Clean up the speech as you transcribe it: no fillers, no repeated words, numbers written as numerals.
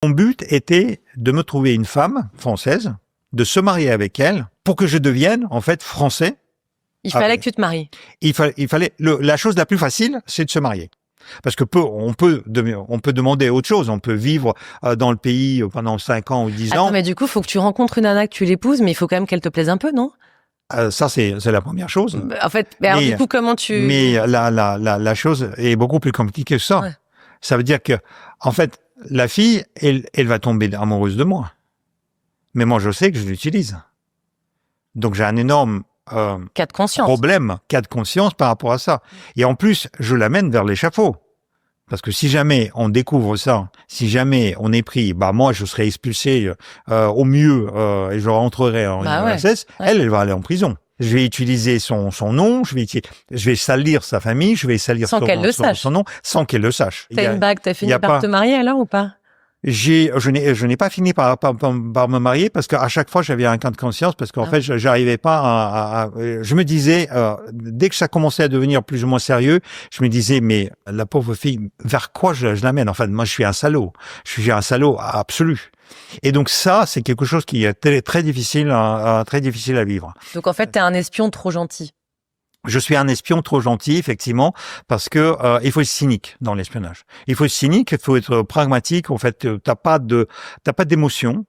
Mon but était de me trouver une femme française, de se marier avec elle, pour que je devienne, en fait, français. Il fallait que tu te maries. Il fallait la chose la plus facile, c'est de se marier. Parce que on peut demander autre chose. On peut vivre dans le pays pendant 5 ans ou 10 ans. Mais du coup, faut que tu rencontres une nana, que tu l'épouses, mais il faut quand même qu'elle te plaise un peu, non? Ça, c'est la première chose. En fait, alors, du coup, comment tu... Mais la chose est beaucoup plus compliquée que ça. Ouais. Ça veut dire que, en fait, la fille, elle va tomber amoureuse de moi. Mais moi, je sais que je l'utilise. Donc, j'ai un énorme cas de conscience. cas de conscience par rapport à ça. Et en plus, je l'amène vers l'échafaud. Parce que si jamais on découvre ça, si jamais on est pris, moi, je serai expulsé au mieux et je rentrerai en URSS. Ouais. Elle va aller en prison. Je vais utiliser son nom, je vais salir sa famille, je vais salir son nom, sans qu'elle le sache. T'as une bague, t'as fini par te marier alors ou pas? Je n'ai pas fini par me marier parce qu'à chaque fois j'avais un cas de conscience parce qu'en fait j'arrivais pas je me disais dès que ça commençait à devenir plus ou moins sérieux, je me disais mais la pauvre fille, vers quoi je l'amène? Enfin, moi je suis un salaud absolu. Et donc ça, c'est quelque chose qui est très difficile à vivre. Donc en fait, t'es un espion trop gentil. Je suis un espion trop gentil, effectivement, parce que il faut être cynique dans l'espionnage. Il faut être cynique, il faut être pragmatique. En fait, t'as pas d'émotion.